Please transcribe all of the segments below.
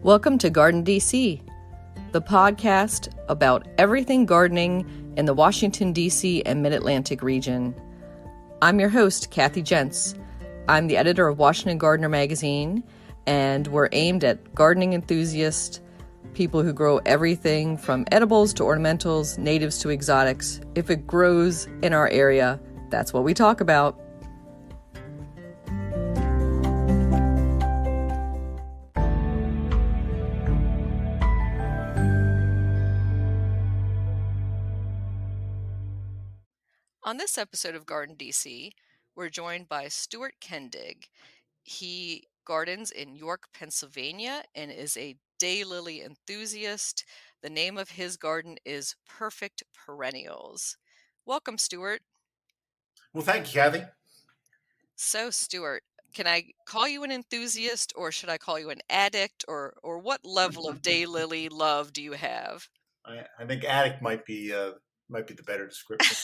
Welcome to GardenDC, the podcast about everything gardening in the Washington, D.C. and Mid-Atlantic region. I'm your host, Kathy Jentz. I'm the editor of Washington Gardener magazine, and we're aimed at gardening enthusiasts, people who grow everything from edibles to ornamentals, natives to exotics. If it grows in our area, that's what we talk about. On this episode of GardenDC, we're joined by Stuart Kendig. He gardens in York, Pennsylvania, and is a daylily enthusiast. The name of his garden is Perfect Perennials. Welcome, Stuart. Well, thank you, Kathy. So, Stuart, can I call you an enthusiast, or should I call you an addict, or what level of daylily love do you have? I think addict might be the better description.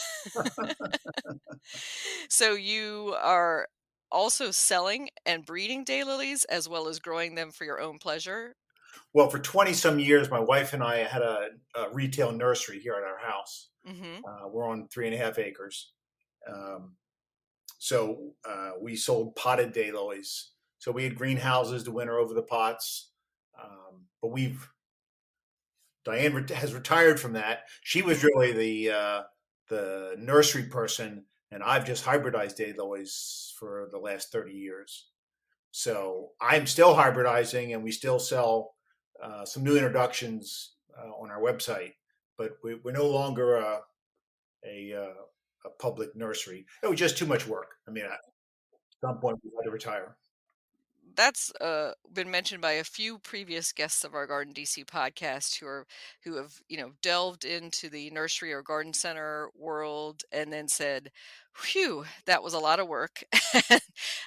So you are also selling and breeding daylilies as well as growing them for your own pleasure? Well, for 20 some years, my wife and I had a retail nursery here at our house. Mm-hmm. We're on 3.5 acres. So we sold potted daylilies. So we had greenhouses to winter over the pots. But Diane has retired from that. She was really the nursery person, and I've just hybridized daylilies for the last 30 years. So I'm still hybridizing, and we still sell some new introductions on our website, but we're no longer a public nursery. It was just too much work. I mean, at some point we had to retire. That's been mentioned by a few previous guests of our GardenDC podcast who have delved into the nursery or garden center world and then said, "Whew, that was a lot of work,"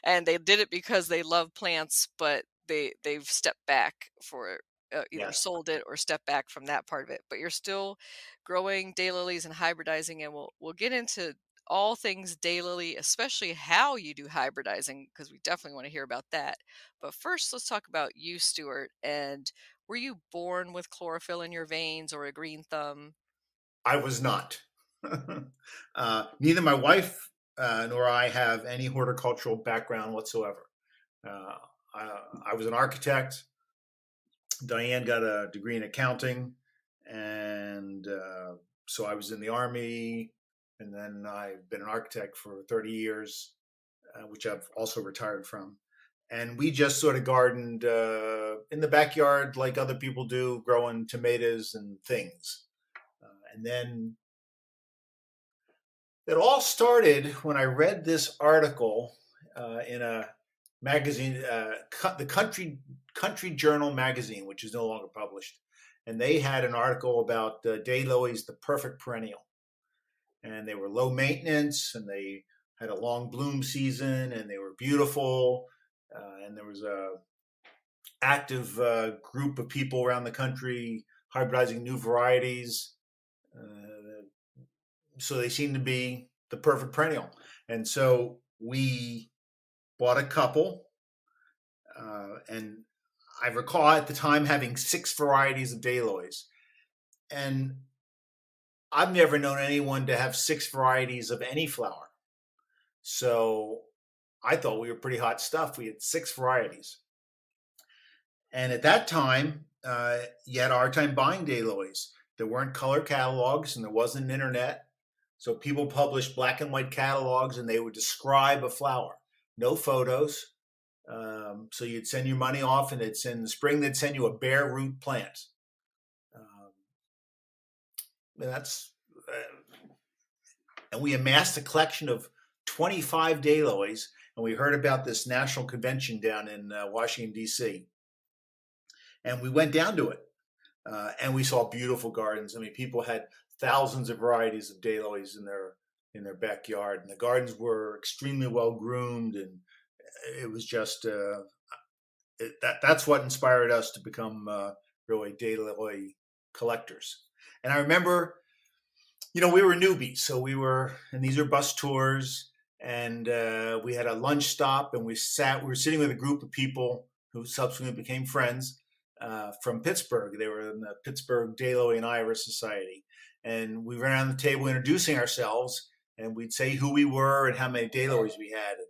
and they did it because they love plants, but they've stepped back for either Yes. sold it or stepped back from that part of it. But you're still growing daylilies and hybridizing, and we'll get into all things daylily, especially how you do hybridizing, because we definitely want to hear about that. But first, let's talk about you, Stuart. And were you born with chlorophyll in your veins or a green thumb? I was not. Neither my wife nor I have any horticultural background whatsoever. I was an architect. Diane got a degree in accounting, and so I was in the Army, and then I've been an architect for 30 years, which I've also retired from. And we just sort of gardened in the backyard like other people do, growing tomatoes and things. And then it all started when I read this article in a magazine, the Country Journal magazine, which is no longer published. And they had an article about daylilies, the perfect perennial. And they were low maintenance, and they had a long bloom season, and they were beautiful. And there was a active group of people around the country hybridizing new varieties. So they seemed to be the perfect perennial. And so we bought a couple. And I recall at the time having 6 varieties of daylilies. And I've never known anyone to have 6 varieties of any flower. So I thought we were pretty hot stuff. We had 6 varieties. And at that time, you had a hard time buying daylilies. There weren't color catalogs, and there wasn't an internet. So people published black and white catalogs, and they would describe a flower. No photos. So you'd send your money off, and in the spring, they'd send you a bare root plant. And we amassed a collection of 25 daylilies, and we heard about this national convention down in Washington, D.C. And we went down to it, and we saw beautiful gardens. I mean, people had thousands of varieties of daylilies in their backyard, and the gardens were extremely well groomed, and it was just that's what inspired us to become really daylily collectors. And I remember, we were newbies, so and these are bus tours, and we had a lunch stop, and we were sitting with a group of people who subsequently became friends, from Pittsburgh. They were in the Pittsburgh Daylily and Iris Society. And we ran around the table introducing ourselves, and we'd say who we were and how many daylilies we had. And,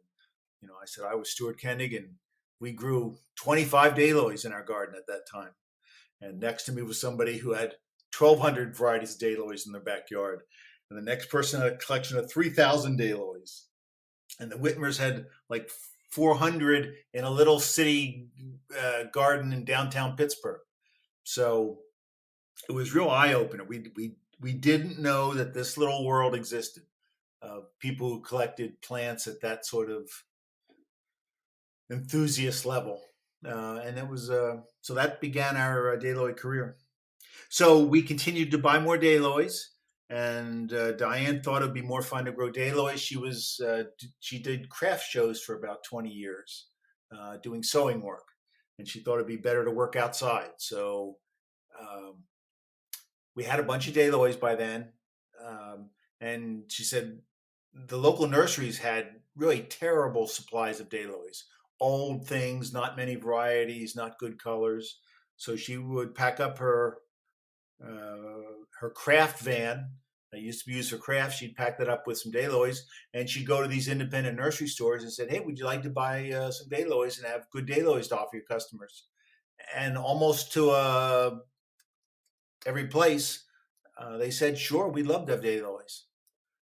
I said I was Stuart Kendig, and we grew 25 daylilies in our garden at that time. And next to me was somebody who had 1,200 varieties of daylilies in their backyard. And the next person had a collection of 3,000 daylilies. And the Whitmers had like 400 in a little city garden in downtown Pittsburgh. So it was real eye-opener. We didn't know that this little world existed of people who collected plants at that sort of enthusiast level. And it was so that began our daylily career. So we continued to buy more daylilies, and Diane thought it'd be more fun to grow daylilies. She did craft shows for about 20 years, doing sewing work, and she thought it'd be better to work outside. So we had a bunch of daylilies by then, and she said the local nurseries had really terrible supplies of daylilies. Old things, not many varieties, not good colors. So she would pack up her craft van that used to be used for crafts. She'd pack that up with some daylilies, and she'd go to these independent nursery stores and said, "Hey, would you like to buy some daylilies and have good daylilies to offer your customers?" And almost to every place, they said, "Sure, we'd love to have daylilies."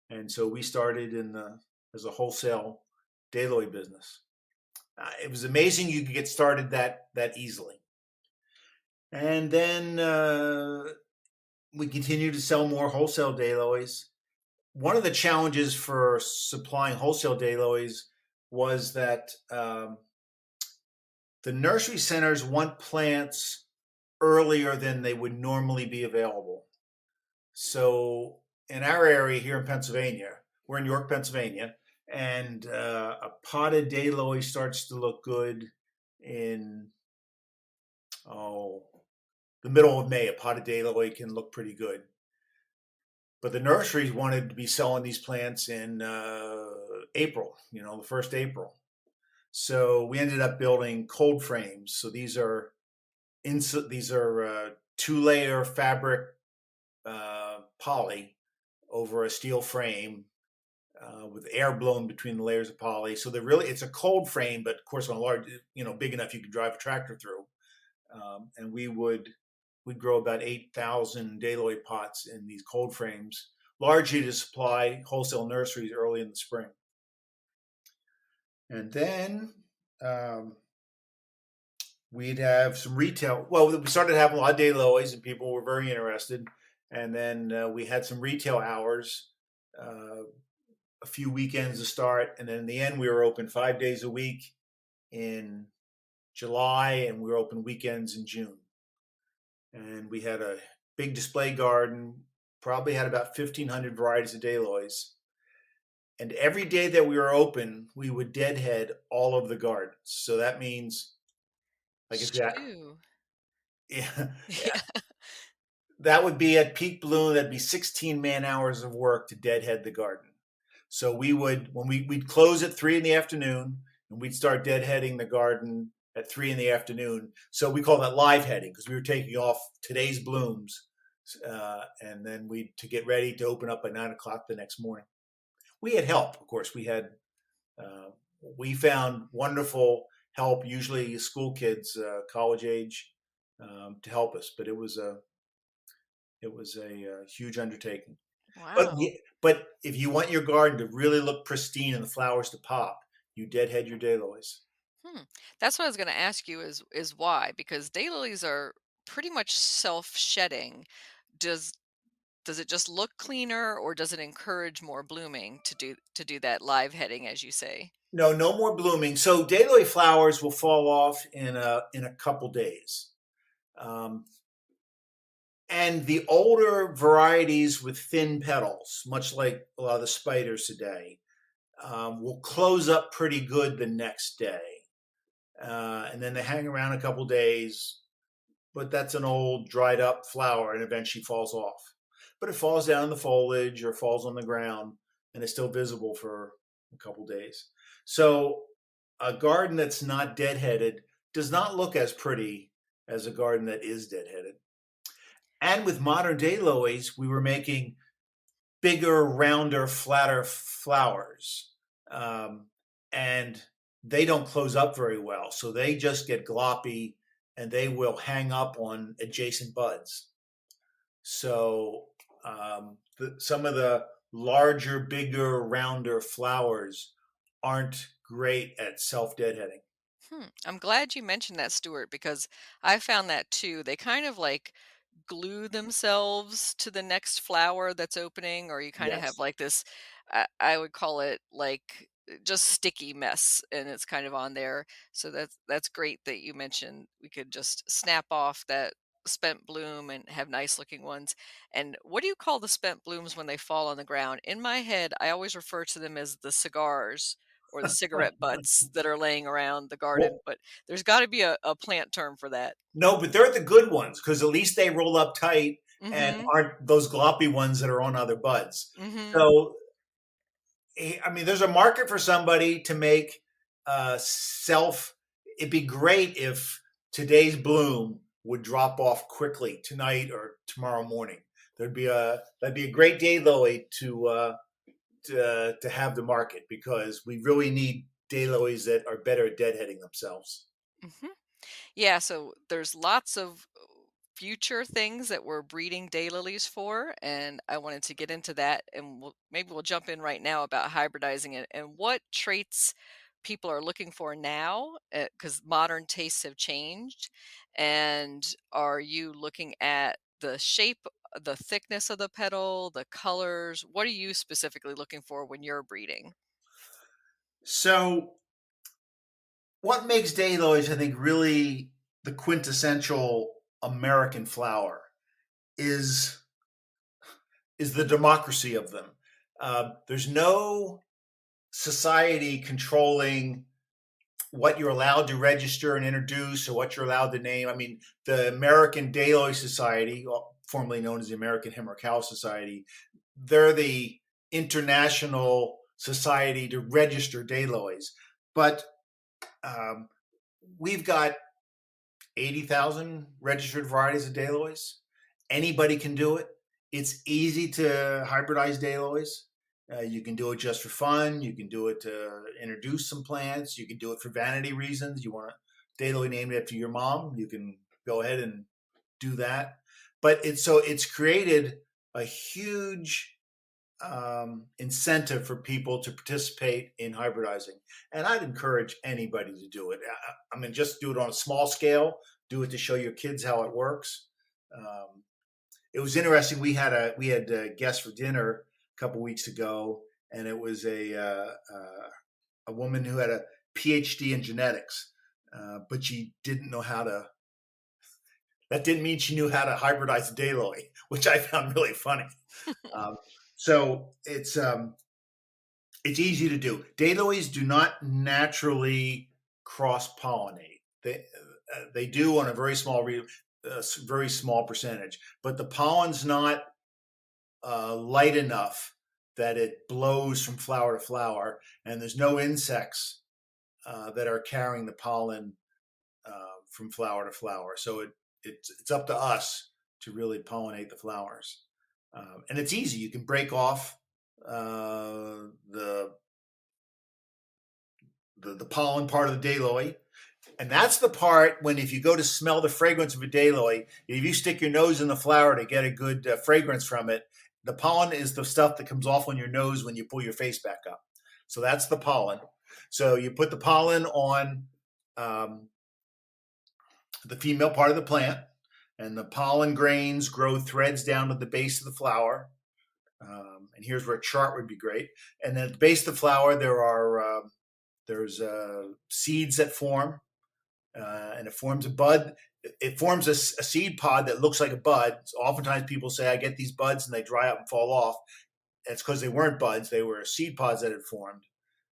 And so we started as a wholesale daylily business. It was amazing you could get started that easily. And then we continued to sell more wholesale daylilies. One of the challenges for supplying wholesale daylilies was that the nursery centers want plants earlier than they would normally be available. So in our area here in Pennsylvania, we're in York, Pennsylvania, and a potted daylily starts to look good in the middle of May. A potted daylily can look pretty good. But the nurseries wanted to be selling these plants in April, the first April. So we ended up building cold frames. So these are 2-layer fabric poly over a steel frame with air blown between the layers of poly. So it's a cold frame, but of course on a large, big enough you could drive a tractor through. And we'd grow about 8,000 daylily pots in these cold frames, largely to supply wholesale nurseries early in the spring. And then we'd have some retail. Well, we started having a lot of daylilies, and people were very interested. And then we had some retail hours, a few weekends to start. And then in the end, we were open 5 days a week in July, and we were open weekends in June. And we had a big display garden, probably had about 1,500 varieties of daylilies. And every day that we were open, we would deadhead all of the gardens. So that means, yeah, that would be at peak bloom. That'd be 16 man hours of work to deadhead the garden. So we'd close at 3 in the afternoon, and we'd start deadheading the garden at 3 in the afternoon. So we call that live heading because we were taking off today's blooms, and then to get ready to open up by 9 o'clock the next morning. We had help, of course. We found wonderful help, usually school kids, college age, to help us. But it was a huge undertaking. Wow. But if you want your garden to really look pristine and the flowers to pop, you deadhead your daylilies. That's what I was going to ask you is why, because daylilies are pretty much self-shedding. Does it just look cleaner, or does it encourage more blooming to do that live heading, as you say? No more blooming. So daylily flowers will fall off in a couple days. And the older varieties with thin petals, much like a lot of the spiders today, will close up pretty good the next day. And then they hang around a couple days, but that's an old dried up flower and eventually falls off. But it falls down in the foliage or falls on the ground and it's still visible for a couple days. So a garden that's not deadheaded does not look as pretty as a garden that is deadheaded. And with modern daylilies, we were making bigger, rounder, flatter flowers. And they don't close up very well. So they just get gloppy and they will hang up on adjacent buds. So some of the larger, bigger, rounder flowers aren't great at self-deadheading. I'm glad you mentioned that, Stuart, because I found that too. They kind of like glue themselves to the next flower that's opening, or you kind of have Yes. like this, I would call it like just sticky mess, and it's kind of on there. So that's great that you mentioned we could just snap off that spent bloom and have nice looking ones. And what do you call the spent blooms when they fall on the ground? In my head, I always refer to them as the cigars or the cigarette butts that are laying around the garden, Well, but there's got to be a plant term for that. no, but they're the good ones because at least they roll up tight and Mm-hmm. aren't those gloppy ones that are on other buds. Mm-hmm. So, I mean, there's a market for somebody to make self. It'd be great if today's bloom would drop off quickly tonight or tomorrow morning. That'd be a great day, Lily, to have the market because we really need daylilies that are better at deadheading themselves. Mm-hmm. Yeah, so there's lots of future things that we're breeding daylilies for, and I wanted to get into that, and maybe we'll jump in right now about hybridizing it and what traits people are looking for now, because modern tastes have changed. And are you looking at the shape, the thickness of the petal, the colors? What are you specifically looking for when you're breeding? So, what makes daylilies, I think, really the quintessential American flower is is the democracy of them. There's no society controlling what you're allowed to register and introduce or what you're allowed to name. I mean, the American Daylily Society, formerly known as the American Hemorrhagic Society, they're the international society to register daylilies. But um, we've got 80,000 registered varieties of daylilies. Anybody can do it. It's easy to hybridize daylilies. You can do it just for fun. You can do it to introduce some plants. You can do it for vanity reasons. You want a daylily named after your mom, you can go ahead and do that. But it's created a huge incentive for people to participate in hybridizing. And I'd encourage anybody to do it. I mean, just do it on a small scale. Do it to show your kids how it works. It was interesting. We had guests for dinner a couple weeks ago, and it was a woman who had a PhD in genetics, but she didn't know how to. That didn't mean she knew how to hybridize a daylily, which I found really funny. Um, so it's easy to do. Daylilies do not naturally cross pollinate. They do on a very small percentage, but the pollen's not light enough that it blows from flower to flower, and there's no insects that are carrying the pollen from flower to flower. So it's up to us to really pollinate the flowers, and it's easy. You can break off the pollen part of the daylily. And that's the part when, if you go to smell the fragrance of a daylily, if you stick your nose in the flower to get a good fragrance from it, the pollen is the stuff that comes off on your nose when you pull your face back up. So that's the pollen. So you put the pollen on the female part of the plant, and the pollen grains grow threads down to the base of the flower. And here's where a chart would be great. And then at the base of the flower, there's seeds that form, and it forms a bud. It forms a seed pod that looks like a bud. So oftentimes people say, I get these buds and they dry up and fall off. It's because they weren't buds. They were seed pods that had formed.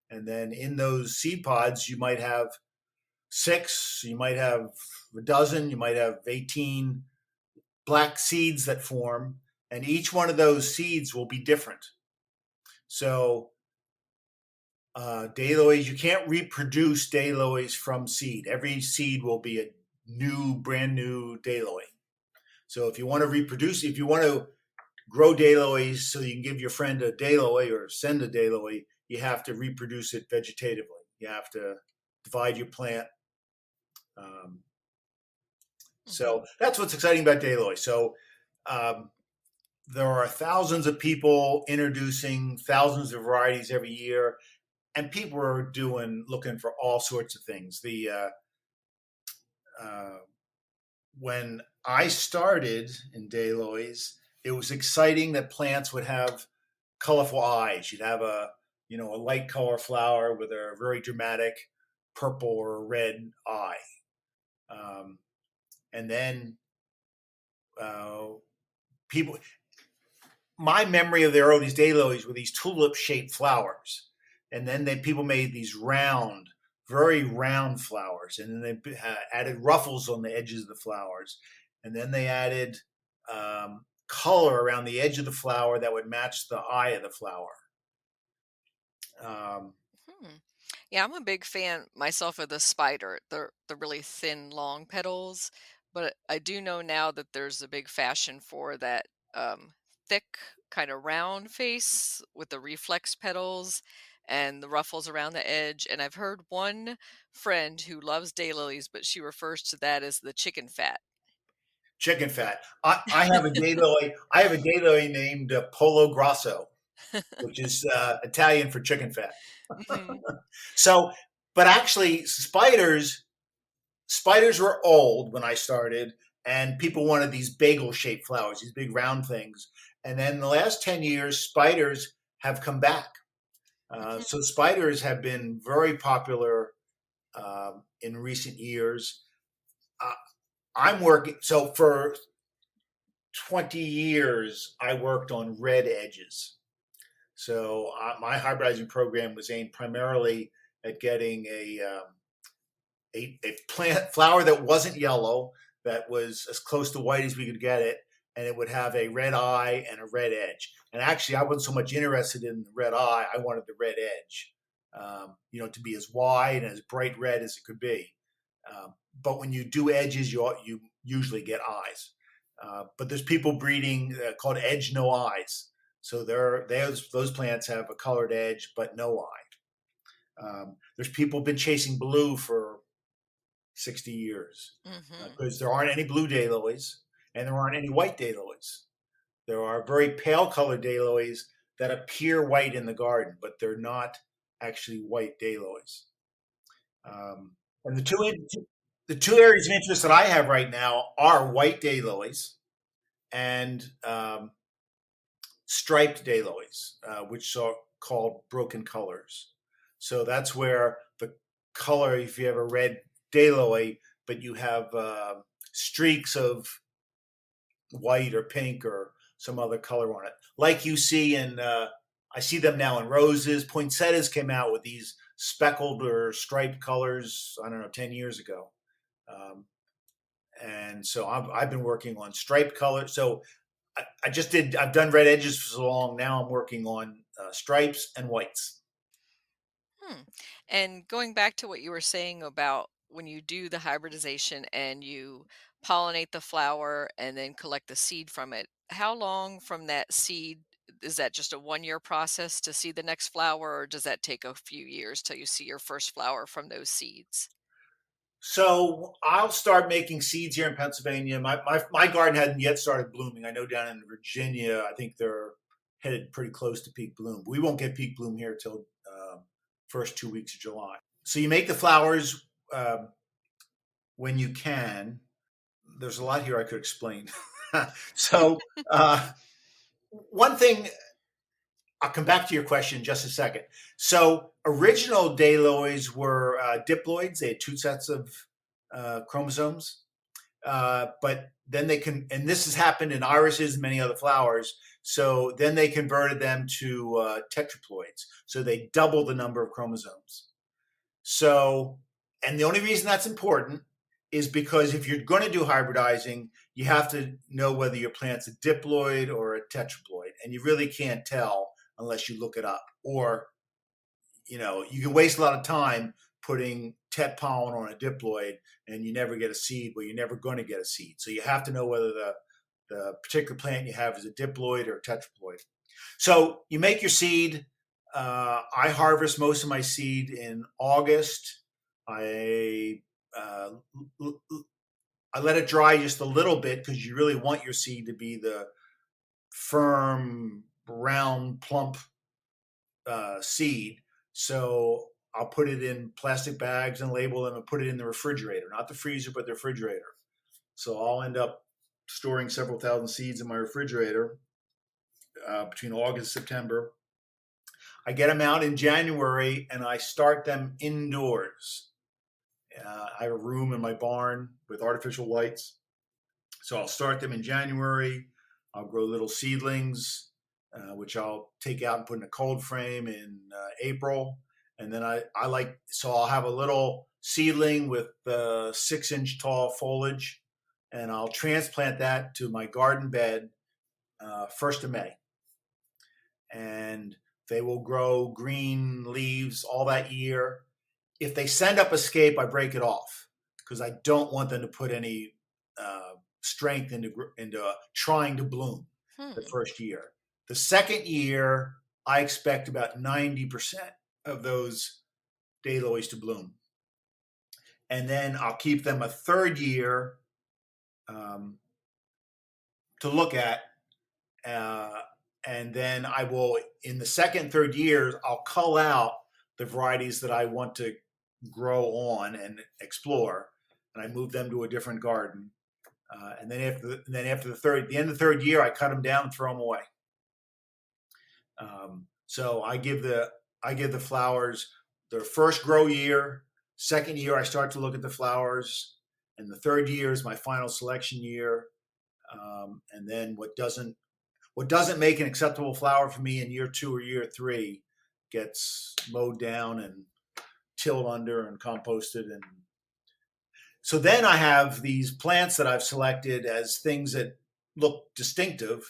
And then in those seed pods, you might have 6, you might have a dozen, you might have 18 black seeds that form. And each one of those seeds will be different. So daylilies, you can't reproduce daylilies from seed. Every seed will be brand new daylily. So if you want to reproduce, if you want to grow daylilies so you can give your friend a daylily or send a daylily, you have to reproduce it vegetatively. You have to divide your plant. So that's what's exciting about daylilies. So there are thousands of people introducing thousands of varieties every year, and people are looking for all sorts of things. When I started in daylilies, it was exciting that plants would have colorful eyes. You'd have a light color flower with a very dramatic purple or red eye. And then my memory of the earliest daylilies were these tulip-shaped flowers. And then people made these very round flowers. And then they added ruffles on the edges of the flowers. And then they added color around the edge of the flower that would match the eye of the flower. Yeah, I'm a big fan myself of the spider, the really thin, long petals. But I do know now that there's a big fashion for that thick, kind of round face with the reflex petals and the ruffles around the edge. And I've heard one friend who loves daylilies, but she refers to that as the chicken fat. Chicken fat. I have a daylily. I have a daylily named Polo Grosso, which is Italian for chicken fat. So, but actually, spiders were old when I started, and people wanted these bagel-shaped flowers, these big round things. And then in the last 10 years, spiders have come back. So spiders have been very popular in recent years. So for 20 years, I worked on red edges. So my hybridizing program was aimed primarily at getting a plant flower that wasn't yellow, that was as close to white as we could get it, and it would have a red eye and a red edge. And actually, I wasn't so much interested in the red eye. I wanted the red edge, to be as wide and as bright red as it could be. But when you do edges, you usually get eyes. But there's people breeding called edge no eyes. So those plants have a colored edge but no eye. There's people been chasing blue for 60 years because there aren't any blue daylilies and there aren't any white daylilies. There are very pale colored daylilies that appear white in the garden, but they're not actually white daylilies. And the two areas of interest that I have right now are white daylilies and striped daylilies, which are called broken colors. So that's where the color, if you have a red daylily, but you have streaks of white or pink or some other color on it, like you see I see them now in roses. Poinsettias came out with these speckled or striped colors, 10 years ago. And so I've been working on striped colors. So I've done red edges for so long. Now I'm working on stripes and whites. And going back to what you were saying about when you do the hybridization and you pollinate the flower and then collect the seed from it, how long from that seed, is that just a 1-year process to see the next flower, or does that take a few years till you see your first flower from those seeds? So I'll start making seeds here in Pennsylvania. My garden hadn't yet started blooming. I know down in Virginia, I think they're headed pretty close to peak bloom. We won't get peak bloom here till first 2 weeks of July. So you make the flowers when you can. There's a lot here I could explain. So one thing, I'll come back to your question in just a second. So original daylilies were diploids. They had 2 sets of chromosomes. But then and this has happened in irises and many other flowers. So then they converted them to tetraploids. So they double the number of chromosomes. So, and the only reason that's important is because if you're going to do hybridizing, you have to know whether your plant's a diploid or a tetraploid. And you really can't tell unless you look it up. Or, you can waste a lot of time putting tet pollen on a diploid and you never get a seed. Well, you're never going to get a seed. So you have to know whether the particular plant you have is a diploid or a tetraploid. So you make your seed. I harvest most of my seed in August. I let it dry just a little bit because you really want your seed to be the firm, round, plump seed. So I'll put it in plastic bags and label them and put it in the refrigerator, not the freezer, but the refrigerator. So I'll end up storing several thousand seeds in my refrigerator between August and September. I get them out in January and I start them indoors. I have a room in my barn with artificial lights. So I'll start them in January. I'll grow little seedlings, which I'll take out and put in a cold frame in April. And then I'll have a little seedling with 6-inch tall foliage, and I'll transplant that to my garden bed 1st of May. And they will grow green leaves all that year. If they send up a scape, I break it off because I don't want them to put any strength into trying to bloom the first year. The second year, I expect about 90% of those daylilies to bloom. And then I'll keep them a third year to look at. And then I will, in the second, third years, I'll cull out the varieties that I want to grow on and explore, and I move them to a different garden. And then after the end of the third year, I cut them down and throw them away. So I give the flowers their first grow year. Second year, I start to look at the flowers, and the third year is my final selection year. And then what doesn't make an acceptable flower for me in year 2 or year 3 gets mowed down and tilled under and composted. And so then I have these plants that I've selected as things that look distinctive.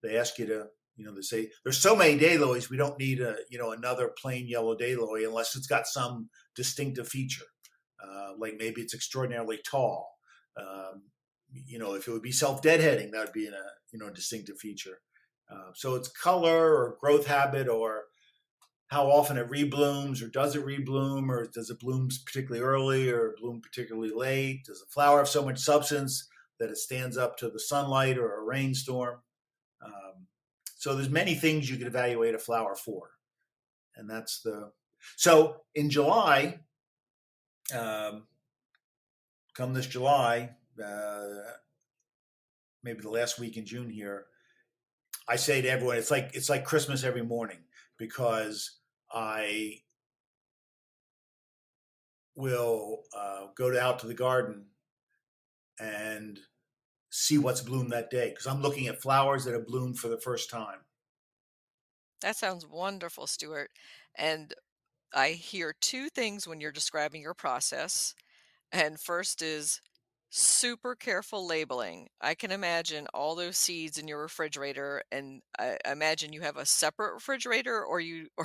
They ask you to, they say there's so many daylilies, we don't need another plain yellow daylily unless it's got some distinctive feature. Like maybe it's extraordinarily tall. If it would be self-deadheading, that would be a distinctive feature. So it's color or growth habit or how often it reblooms, or does it rebloom, or does it bloom particularly early or bloom particularly late? Does the flower have so much substance that it stands up to the sunlight or a rainstorm? So there's many things you could evaluate a flower for. And so in July, come this July, maybe the last week in June here, I say to everyone, it's like Christmas every morning, because I will go out to the garden and see what's bloomed that day, because I'm looking at flowers that have bloomed for the first time. That sounds wonderful, Stuart. And I hear 2 things when you're describing your process. And first is super careful labeling. I can imagine all those seeds in your refrigerator, and I imagine you have a separate refrigerator, or are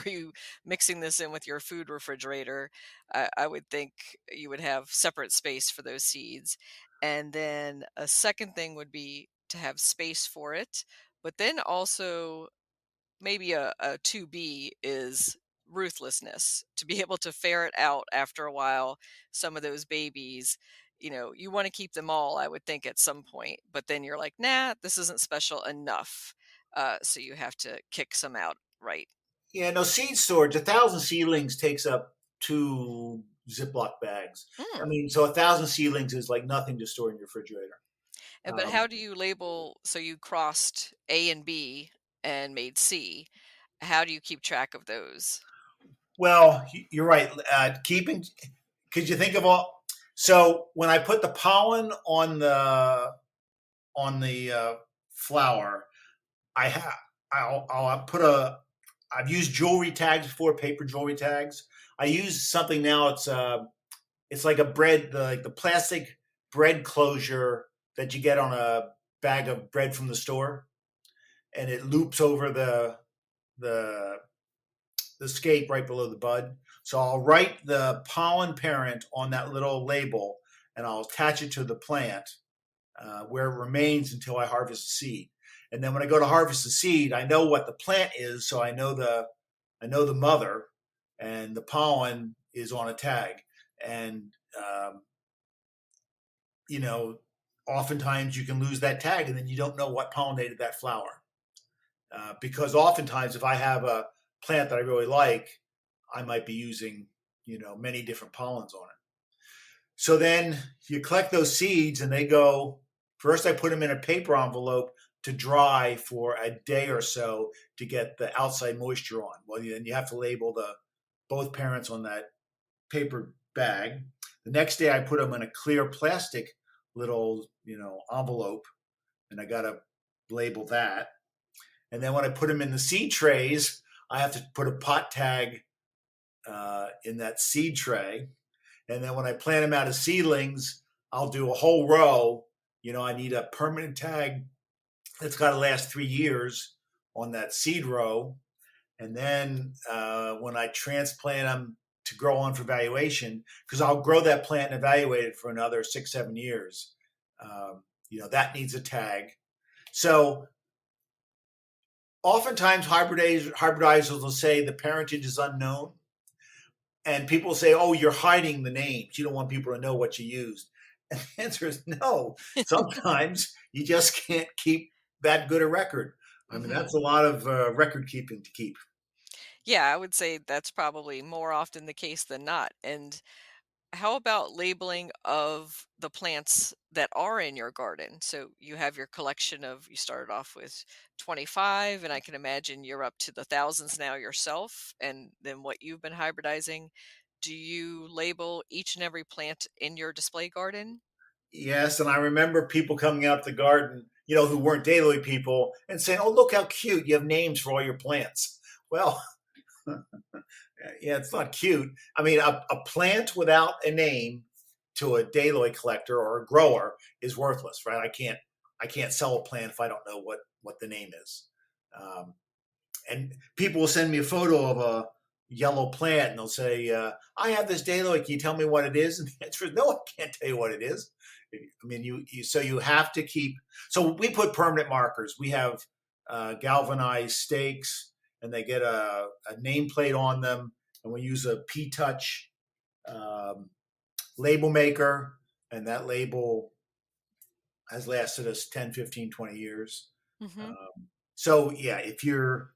you mixing this in with your food refrigerator? I would think you would have separate space for those seeds. And then a second thing would be to have space for it, but then also maybe a 2B is ruthlessness, to be able to ferret out after a while some of those babies. You want to keep them all, I would think, at some point, but then you're like, nah, this isn't special enough. So you have to kick some out, right? Yeah, no, seed storage, 1,000 seedlings takes up 2 Ziploc bags. I mean, so 1,000 seedlings is like nothing to store in your refrigerator. But how do you label? So you crossed A and B and made C. How do you keep track of those? Well, you're right. Could you think of all? So when I put the pollen on the flower, I'll put I've used jewelry tags before, paper jewelry tags. I use something now. It's like a bread, like the plastic bread closure that you get on a bag of bread from the store, and it loops over the scape right below the bud. So I'll write the pollen parent on that little label, and I'll attach it to the plant where it remains until I harvest the seed. And then when I go to harvest the seed, I know what the plant is, so I know the mother, and the pollen is on a tag. And you know, oftentimes you can lose that tag, and then you don't know what pollinated that flower. Because oftentimes, if I have a plant that I really like, I might be using, many different pollens on it. So then you collect those seeds, and they go. First, I put them in a paper envelope to dry for a day or so to get the outside moisture on. Well, then you have to label both parents on that paper bag. The next day, I put them in a clear plastic little, envelope, and I got to label that. And then when I put them in the seed trays, I have to put a pot tag in that seed tray. And then when I plant them out of seedlings, I'll do a whole row. I need a permanent tag that's got to last 3 years on that seed row. And then when I transplant them to grow on for valuation, because I'll grow that plant and evaluate it for another 6-7 years, that needs a tag. So oftentimes hybridizers will say the parentage is unknown. And people say, oh, you're hiding the names. You don't want people to know what you used. And the answer is no. Sometimes you just can't keep that good a record. I mean, that's a lot of record keeping to keep. Yeah, I would say that's probably more often the case than not. And how about labeling of the plants that are in your garden? So you have your collection you started off with 25, and I can imagine you're up to the thousands now yourself, and then what you've been hybridizing. Do you label each and every plant in your display garden? Yes, and I remember people coming out the garden, who weren't daily people, and saying, oh, look how cute. You have names for all your plants. Well, yeah, it's not cute. I mean, a plant without a name to a daily collector or a grower is worthless, right? I can't sell a plant if I don't know what the name is. And people will send me a photo of a yellow plant, and they'll say, I have this daily. Can you tell me what it is? And the answer is no, I can't tell you what it is. I mean, you have to keep. So we put permanent markers. We have galvanized stakes, and they get a nameplate on them, and we use a P-Touch label maker, and that label has lasted us 10, 15, 20 years. So yeah, if you're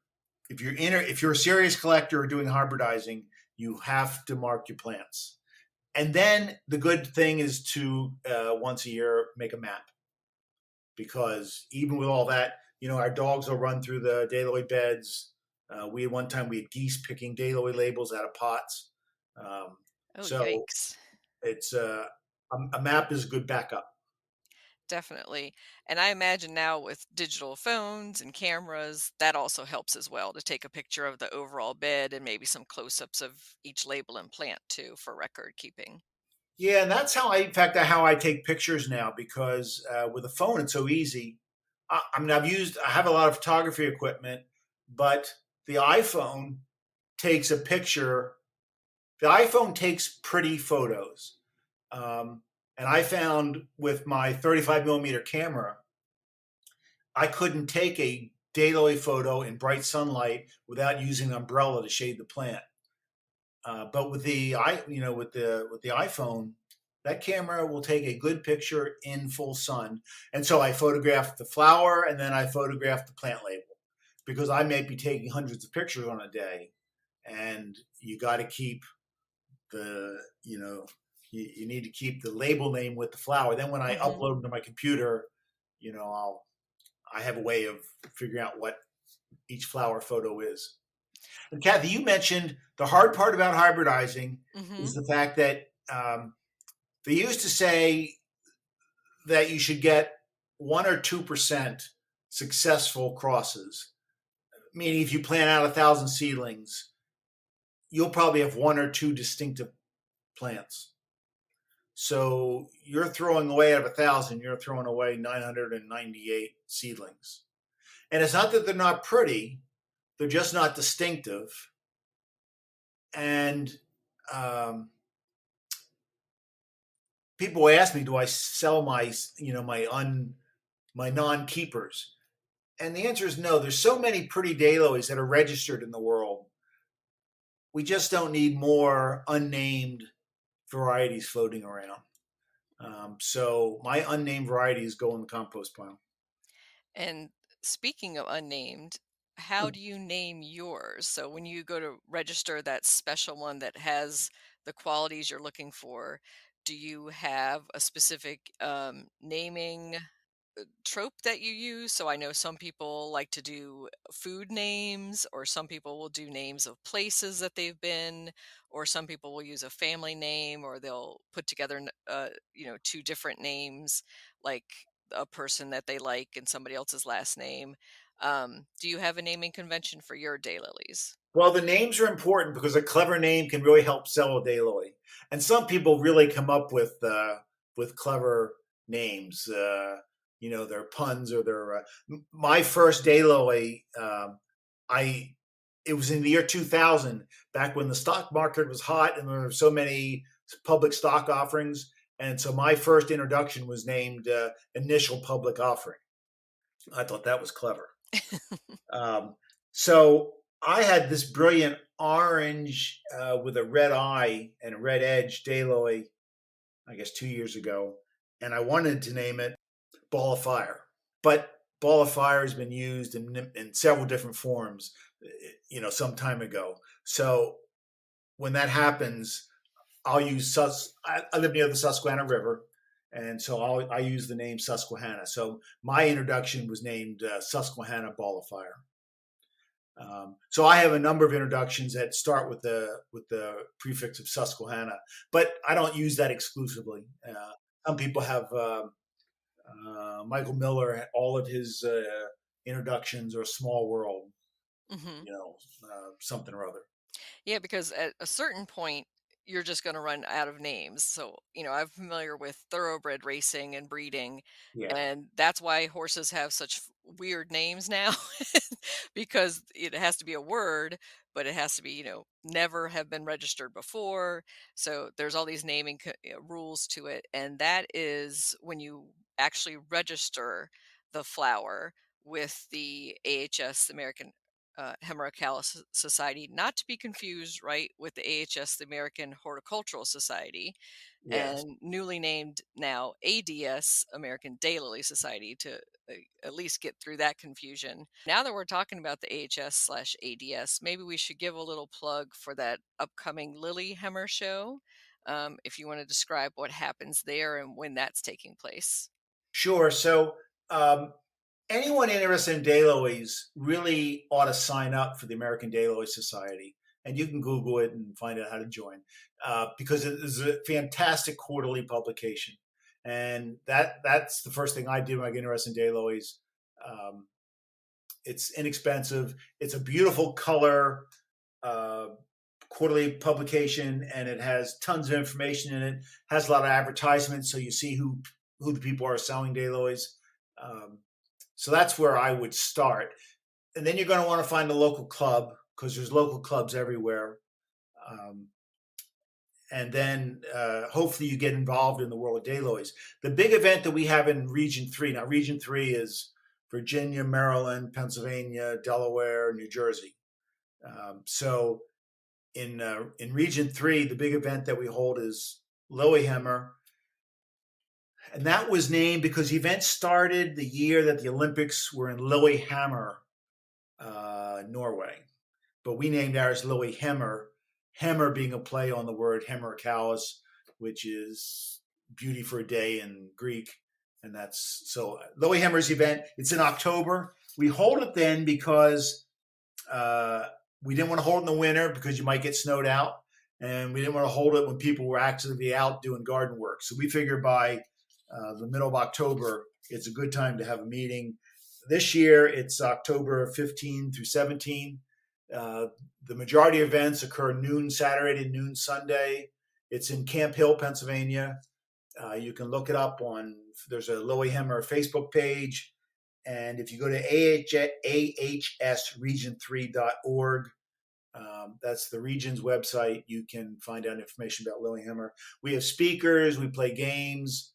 a serious collector or doing hybridizing, you have to mark your plants. And then the good thing is to once a year make a map, because even with all that, our dogs will run through the daylily beds. One time we had geese picking daylily labels out of pots. So Yikes. it's a map is a good backup. Definitely. And I imagine now with digital phones and cameras, that also helps as well to take a picture of the overall bed and maybe some close-ups of each label and plant too for record keeping. Yeah, and that's how I take pictures now, because with a phone it's so easy. I have a lot of photography equipment, but the iPhone takes a picture. The iPhone takes pretty photos. And I found with my 35 millimeter camera, I couldn't take a daylily photo in bright sunlight without using an umbrella to shade the plant. But with the iPhone, that camera will take a good picture in full sun. And so I photographed the flower, and then I photographed the plant label, because I may be taking hundreds of pictures on a day, and you got to keep you need to keep the label name with the flower. Then when I upload them to my computer, I have a way of figuring out what each flower photo is. And Kathy, you mentioned the hard part about hybridizing is the fact that they used to say that you should get 1 or 2% successful crosses. Meaning, if you plant out 1,000 seedlings, you'll probably have 1 or 2 distinctive plants. So you're throwing away out of 1,000, you're throwing away 998 seedlings. And it's not that they're not pretty, they're just not distinctive. And people ask me, do I sell my, my non-keepers? And the answer is no. There's so many pretty daylilies that are registered in the world. We just don't need more unnamed varieties floating around. So my unnamed varieties go in the compost pile. And speaking of unnamed, how do you name yours? So when you go to register that special one that has the qualities you're looking for, do you have a specific naming trope that you use? So I know some people like to do food names, or some people will do names of places that they've been, or some people will use a family name, or they'll put together, two different names, like a person that they like and somebody else's last name. Do you have a naming convention for your daylilies? Well, the names are important because a clever name can really help sell a daylily. And some people really come up with clever names. Their puns or their. My first daylily, it was in the year 2000, back when the stock market was hot and there were so many public stock offerings. And so my first introduction was named Initial Public Offering. I thought that was clever. So I had this brilliant orange with a red eye and a red edge daylily, I guess 2 years ago, and I wanted to name it Ball of Fire. But Ball of Fire has been used in several different forms, some time ago. So when that happens, I'll use I live near the Susquehanna River, and so I use the name Susquehanna. So my introduction was named Susquehanna Ball of Fire. So I have a number of introductions that start with the prefix of Susquehanna, but I don't use that exclusively. Some people have Michael Miller. All of his introductions are a small world, Mm-hmm. something or other. Yeah, because at a certain point, you're just going to run out of names. So, I'm familiar with thoroughbred racing and breeding, Yeah. and that's why horses have such weird names now, because it has to be a word, but it has to be, never have been registered before. So there's all these naming rules to it. And that is when you actually register the flower with the AHS, American Hemerocallis Society, not to be confused, right, with the AHS, the American Horticultural Society, Yes. and newly named now ADS, American Daylily Society, to at least get through that confusion. Now that we're talking about the AHS/ADS, maybe we should give a little plug for that upcoming Lilyhammer show. If you want to describe what happens there and when that's taking place. Sure. So anyone interested in daylilies really ought to sign up for the American Daylily Society. And you can Google it and find out how to join, because it is a fantastic quarterly publication. And that's the first thing I do when I get interested in daylilies. It's inexpensive. It's a beautiful color quarterly publication, and it has tons of information in it. Has a lot of advertisements, so you see who the people are selling daylilies. So that's where I would start. And then you're going to want to find a local club, because there's local clubs everywhere. And then hopefully you get involved in the world of daylilies. The big event that we have in Region 3, now Region 3 is Virginia, Maryland, Pennsylvania, Delaware, New Jersey. So in Region 3, the big event that we hold is Lilyhammer. And that was named because the event started the year that the Olympics were in Lillehammer, Norway. But we named ours Lilyhammer, hammer being a play on the word hemerocallis, which is beauty for a day in Greek. And that's so Lilyhammer's event. It's in October. We hold it then because we didn't want to hold it in the winter because you might get snowed out. And we didn't want to hold it when people were actively out doing garden work. So we figured by the middle of October, it's a good time to have a meeting. This year, it's October 15 through 17. The majority of events occur noon Saturday to noon Sunday. It's in Camp Hill, Pennsylvania. You can look it up there's a Lilyhammer Facebook page. And if you go to ahsregion3.org, That's the region's website. You can find out information about Lilyhammer. We have speakers. We play games.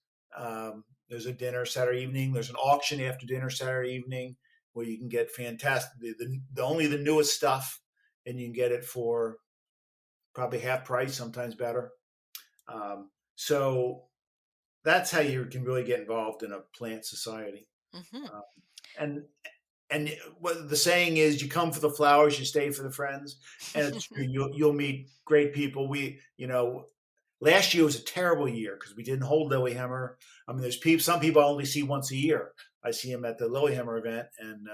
There's a dinner Saturday evening. There's an auction after dinner Saturday evening where you can get fantastic, only the newest stuff, and you can get it for probably half price, sometimes better. So that's how you can really get involved in a plant society. Mm-hmm. And what the saying is, you come for the flowers, you stay for the friends, and it's true. You'll meet great people. Last year was a terrible year because we didn't hold Lilyhammer. I mean, there's some people I only see once a year. I see them at the Lilyhammer event, and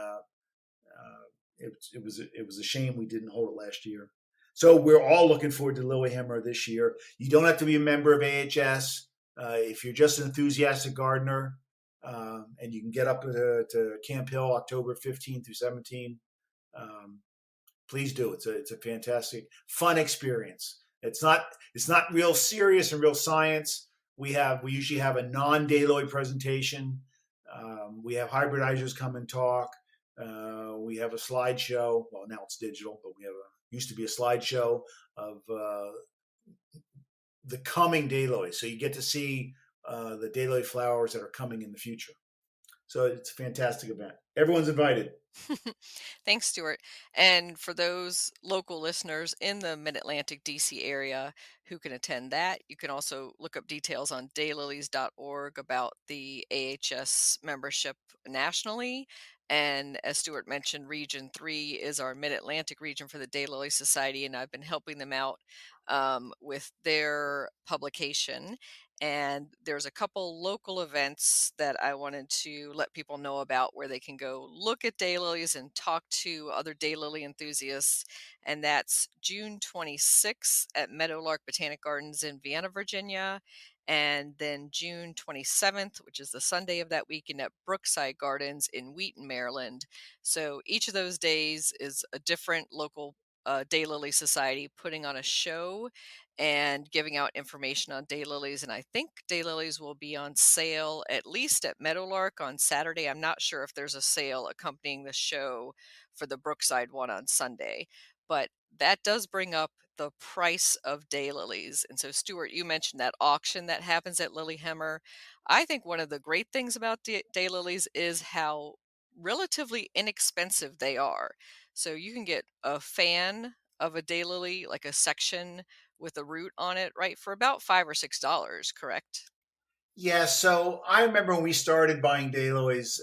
it was a shame we didn't hold it last year. So we're all looking forward to Lilyhammer this year. You don't have to be a member of AHS if you're just an enthusiastic gardener, and you can get up to Camp Hill October 15 through 17. Please do. It's a fantastic, fun experience. It's not real serious and real science. We usually have a non-daylily presentation. We have hybridizers come and talk. We have a slideshow. Well, now it's digital, but used to be a slideshow of the coming daylilies. So you get to see the daylily flowers that are coming in the future. So it's a fantastic event. Everyone's invited. Thanks, Stuart. And for those local listeners in the Mid-Atlantic DC area who can attend that, you can also look up details on daylilies.org about the AHS membership nationally. And as Stuart mentioned, Region 3 is our Mid-Atlantic region for the Daylily Society, and I've been helping them out with their publication. And there's a couple local events that I wanted to let people know about where they can go look at daylilies and talk to other daylily enthusiasts. And that's June 26th at Meadowlark Botanic Gardens in Vienna, Virginia. And then June 27th, which is the Sunday of that weekend, at Brookside Gardens in Wheaton, Maryland. So each of those days is a different local daylily society putting on a show and giving out information on daylilies. And I think daylilies will be on sale at least at Meadowlark on Saturday. I'm not sure if there's a sale accompanying the show for the Brookside one on Sunday, but that does bring up the price of daylilies. And so, Stuart, you mentioned that auction that happens at Lilyhammer. I think one of the great things about daylilies is how relatively inexpensive they are. So you can get a fan of a daylily, like a section with a root on it, right, for about $5 or $6, correct? Yeah. So I remember when we started buying daylilies,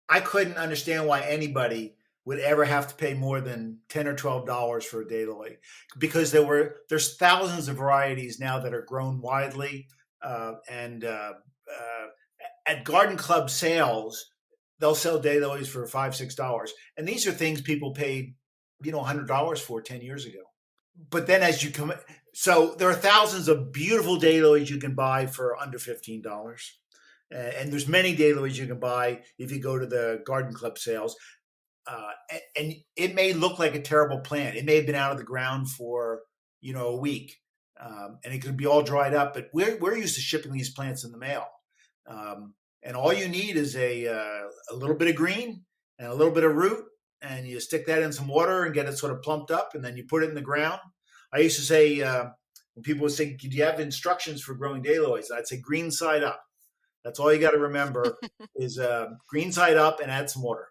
I couldn't understand why anybody would ever have to pay more than $10 or $12 for a daylily, because there's thousands of varieties now that are grown widely, and at garden club sales, they'll sell daylilies for $5, $6, and these are things people paid, $100 for 10 years ago. But then as you come, so there are thousands of beautiful daylilies you can buy for under $15. And there's many daylilies you can buy if you go to the garden club sales. And it may look like a terrible plant. It may have been out of the ground for, a week. And it could be all dried up, but we're used to shipping these plants in the mail. And all you need is a little bit of green and a little bit of root, and you stick that in some water and get it sort of plumped up, and then you put it in the ground. I used to say, when people would say, do you have instructions for growing daylilies? I'd say green side up. That's all you got to remember is green side up and add some water.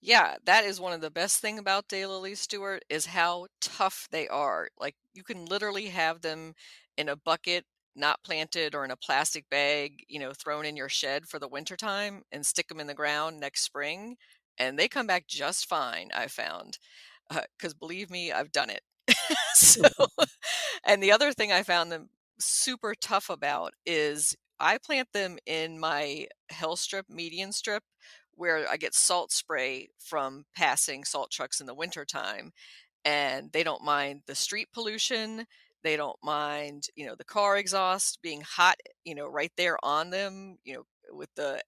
Yeah, that is one of the best thing about daylilies, Stuart, is how tough they are. Like, you can literally have them in a bucket, not planted, or in a plastic bag, thrown in your shed for the wintertime and stick them in the ground next spring, and they come back just fine, I found. Because believe me, I've done it. So, and the other thing I found them super tough about is I plant them in my Hell Strip median strip where I get salt spray from passing salt trucks in the wintertime, and they don't mind the street pollution. They don't mind, the car exhaust being hot, right there on them, with the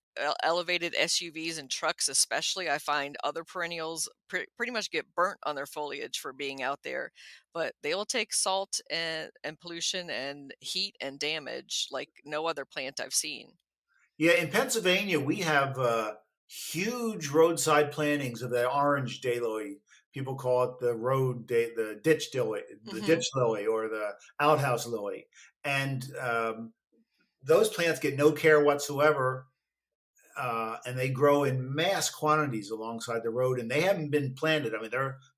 elevated SUVs and trucks, especially. I find other perennials pretty much get burnt on their foliage for being out there, but they will take salt and pollution and heat and damage like no other plant I've seen. Yeah, in Pennsylvania, we have huge roadside plantings of that orange daylily people call it the ditch lily, or the outhouse lily, and those plants get no care whatsoever, and they grow in mass quantities alongside the road, and they haven't been planted. I mean,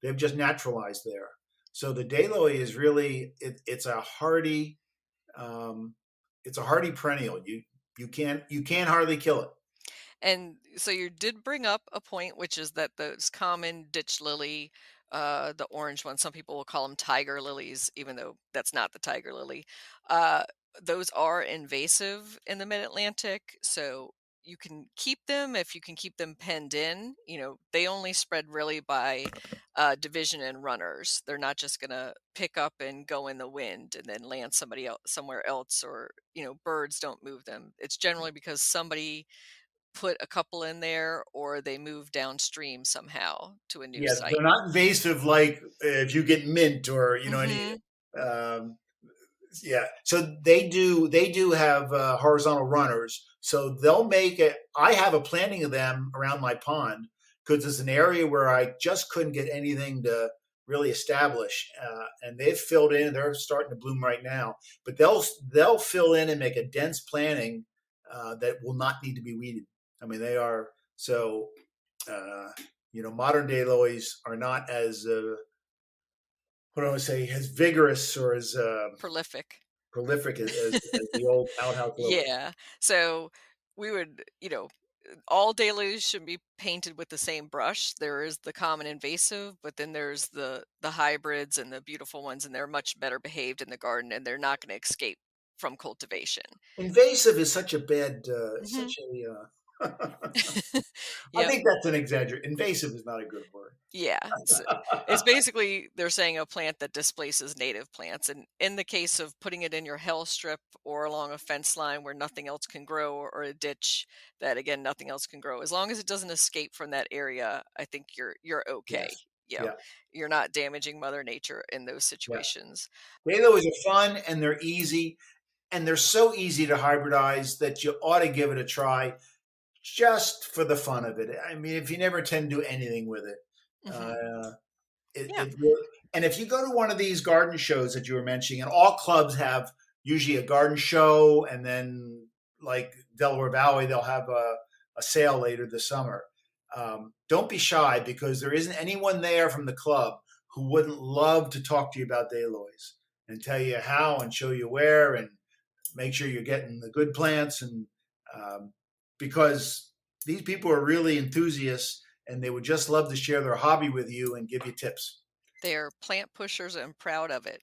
they've just naturalized there. So the daylily is really it's a hardy perennial. You can't hardly kill it. And so you did bring up a point, which is that those common ditch lily, the orange one, some people will call them tiger lilies, even though that's not the tiger lily. Uh, those are invasive in the mid-Atlantic, so you can keep them if you can keep them penned in. They only spread really by division and runners. They're not just going to pick up and go in the wind and then land somebody else somewhere else, or birds don't move them. It's generally because somebody put a couple in there or they move downstream somehow to a new Yeah, they're site. not invasive like if you get mint or any. Hmm. Um, yeah, so they do have horizontal runners, so they'll make it. I have a planting of them around my pond because it's an area where I just couldn't get anything to really establish, and they've filled in. They're starting to bloom right now, but they'll fill in and make a dense planting that will not need to be weeded. I mean, they are so. Uh, Modern day lilies are not as what do I say, as vigorous or as Prolific. prolific as the old outhouse lily. Yeah. So we would, all dailies should be painted with the same brush. There is the common invasive, but then there's the hybrids and the beautiful ones, and they're much better behaved in the garden, and they're not going to escape from cultivation. Invasive is such a bad, Hmm. such a. I Yep. think that's an exaggeration. Invasive is not a good word. Yeah, it's basically they're saying a plant that displaces native plants. And in the case of putting it in your hell strip or along a fence line where nothing else can grow, or a ditch that again nothing else can grow, as long as it doesn't escape from that area, I think you're okay. Yes. You know, Yeah. you're not damaging Mother Nature in those Yeah. situations. Daylilies are fun and they're easy, and they're so easy to hybridize that you ought to give it a try just for the fun of it. I mean, if you never tend to do anything with it, Hmm. uh, Yeah, it really, and if you go to one of these garden shows that you were mentioning, and all clubs have usually a garden show, and then like Delaware Valley, they'll have a sale later this summer. Don't be shy, because there isn't anyone there from the club who wouldn't love to talk to you about daylilies and tell you how and show you where and make sure you're getting the good plants, and um, because these people are really enthusiasts and they would just love to share their hobby with you and give you tips. they're plant pushers and proud of it.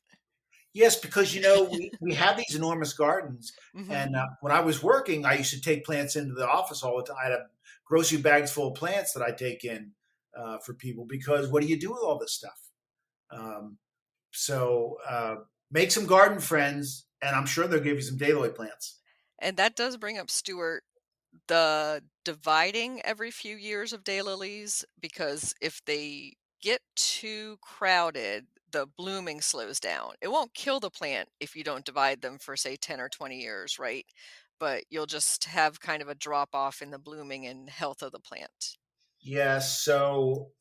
Yes, because we have these enormous gardens, Hmm. and when I was working, I used to take plants into the office all the time. I had grocery bags full of plants that I take in for people, because what do you do with all this stuff? Um, so make some garden friends, and I'm sure they'll give you some daylily plants. And that does bring up, Stuart, the dividing every few years of daylilies, because if they get too crowded, the blooming slows down. It won't kill the plant if you don't divide them for, say, 10 or 20 years, right? But you'll just have kind of a drop off in the blooming and health of the plant. Yes. So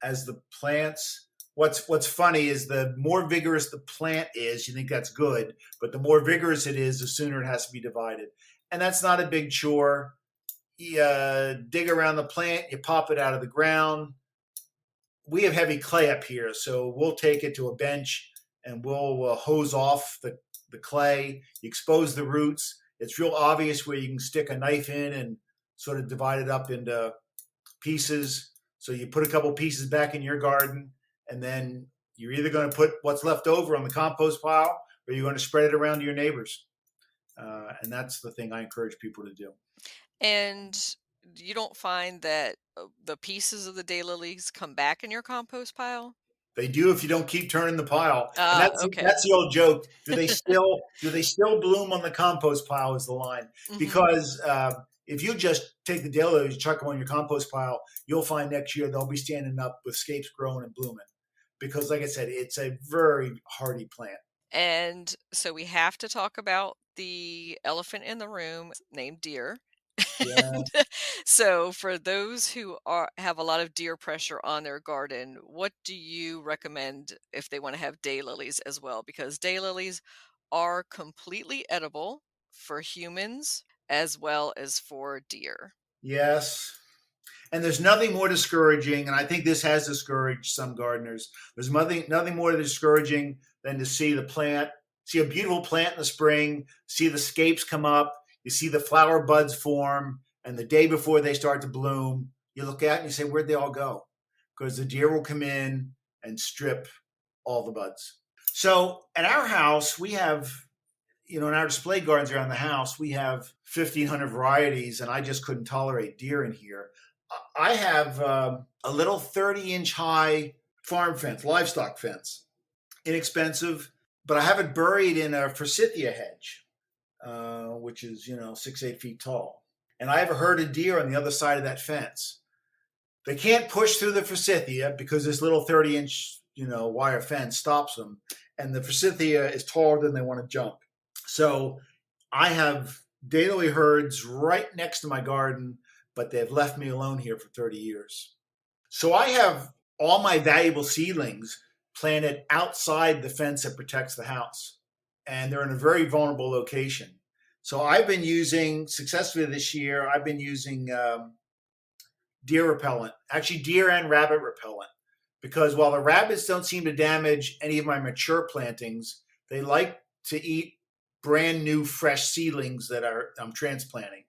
as the plants, what's funny is the more vigorous the plant is, you think that's good, but the more vigorous it is, the sooner it has to be divided, and that's not a big chore. You dig around the plant, you pop it out of the ground. We have heavy clay up here, so we'll take it to a bench and we'll hose off the clay. You expose the roots. It's real obvious where you can stick a knife in and sort of divide it up into pieces. So you put a couple pieces back in your garden, and then you're either going to put what's left over on the compost pile, or you're going to spread it around to your neighbors. And that's the thing I encourage people to do. And you don't find that the pieces of the daylilies come back in your compost pile? They do if you don't keep turning the pile, and Ah, okay. that's the old joke. Do they still bloom on the compost pile? Is the line, Hmm. because if you just take the daylilies, chuck them on your compost pile, you'll find next year they'll be standing up with scapes growing and blooming. Because, like I said, it's a very hardy plant. And so we have to talk about the elephant in the room named deer. Yeah. And so for those who have a lot of deer pressure on their garden, what do you recommend if they want to have daylilies as well? Because daylilies are completely edible for humans as well as for deer. Yes. And there's nothing more discouraging, and I think this has discouraged some gardeners. There's nothing more discouraging than to see the plant, see a beautiful plant in the spring, see the scapes come up, you see the flower buds form, and the day before they start to bloom, you look at it and you say, where'd they all go? Because the deer will come in and strip all the buds. So at our house, we have, in our display gardens around the house, we have 1,500 varieties, and I just couldn't tolerate deer in here. I have a little 30-inch high farm fence, livestock fence, inexpensive, but I have it buried in a forsythia hedge, which is 6-8 feet tall. And I have a herd of deer on the other side of that fence. They can't push through the forsythia because this little 30-inch wire fence stops them, and the forsythia is taller than they want to jump. So I have daylily herds right next to my garden, but they've left me alone here for 30 years. So I have all my valuable seedlings planted outside the fence that protects the house, and they're in a very vulnerable location. So I've been using, successfully this year, I've been using deer repellent, actually deer and rabbit repellent, because while the rabbits don't seem to damage any of my mature plantings, they like to eat brand new fresh seedlings that I'm transplanting.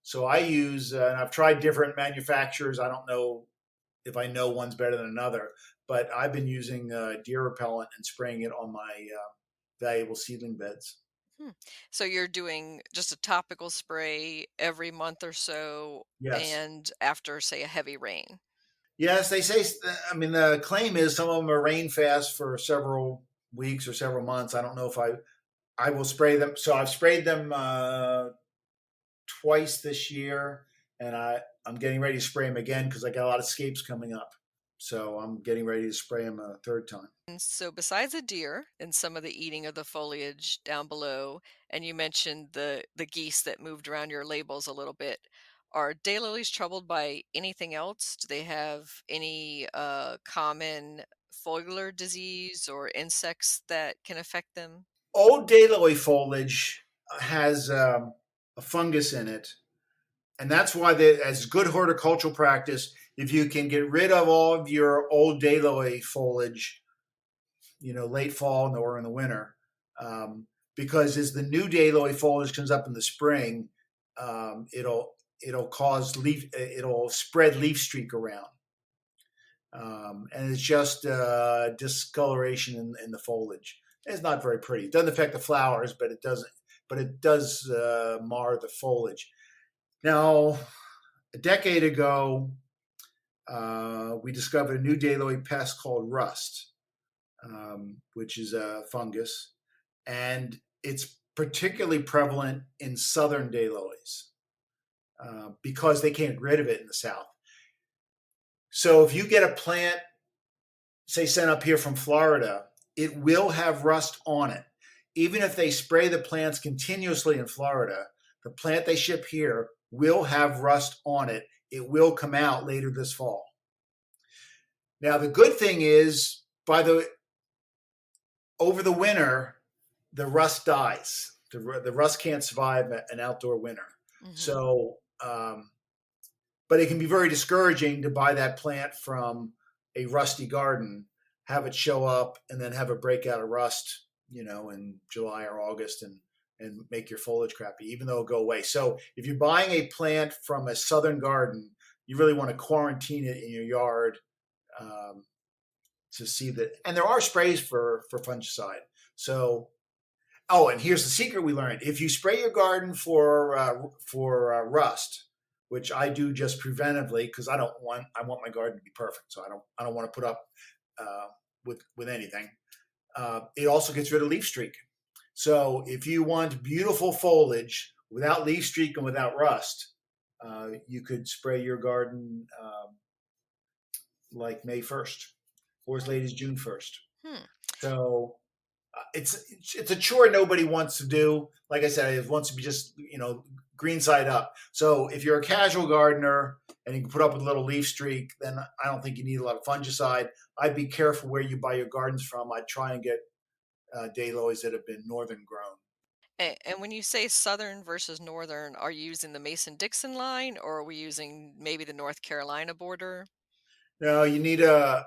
So I use, and I've tried different manufacturers. I don't know if I know one's better than another, but I've been using deer repellent and spraying it on my valuable seedling beds. So you're doing just a topical spray every month or so, Yes. and after, say, a heavy rain. Yes, they say, I mean, the claim is some of them are rain fast for several weeks or several months. I don't know if I will spray them. So I've sprayed them twice this year, and I'm getting ready to spray them again because I got a lot of scapes coming up. So I'm getting ready to spray them a third time. And so besides the deer and some of the eating of the foliage down below, and you mentioned the geese that moved around your labels a little bit, are daylilies troubled by anything else? Do they have any common foliar disease or insects that can affect them? Old daylily foliage has a fungus in it, and that's why, as good horticultural practice, if you can get rid of all of your old daylily foliage, late fall or in the winter, because as the new daylily foliage comes up in the spring, it'll spread leaf streak around, and it's just discoloration in the foliage. It's not very pretty. It doesn't affect the flowers, but it doesn't. But it does mar the foliage. Now, a decade ago, we discovered a new daylily pest called rust, which is a fungus, and it's particularly prevalent in southern daylilies because they can't get rid of it in the south. So if you get a plant, say, sent up here from Florida, it will have rust on it. Even if they spray the plants continuously in Florida, the plant they ship here will have rust on it. It will come out later this fall. Now, the good thing is, over the winter, the rust dies. The rust can't survive an outdoor winter. Mm-hmm. So, but it can be very discouraging to buy that plant from a rusty garden, have it show up, and then have a breakout of rust, in July or August, and make your foliage crappy, even though it'll go away. So if you're buying a plant from a southern garden, you really want to quarantine it in your yard to see that. And there are sprays for fungicide. So, and here's the secret we learned: if you spray your garden for rust, which I do just preventively because I want my garden to be perfect, so I don't want to put up with anything. It also gets rid of leaf streak. So if you want beautiful foliage without leaf streak and without rust, you could spray your garden like May 1st or as late as June 1st. So it's a chore nobody wants to do. Like I said, it wants to be just green side up. So if you're a casual gardener and you can put up with a little leaf streak, then I don't think you need a lot of fungicide. I'd be careful where you buy your gardens from. I'd try and get daylilies that have been northern grown. And when you say southern versus northern, are you using the Mason-Dixon line or are we using maybe the North Carolina border? No, you need a.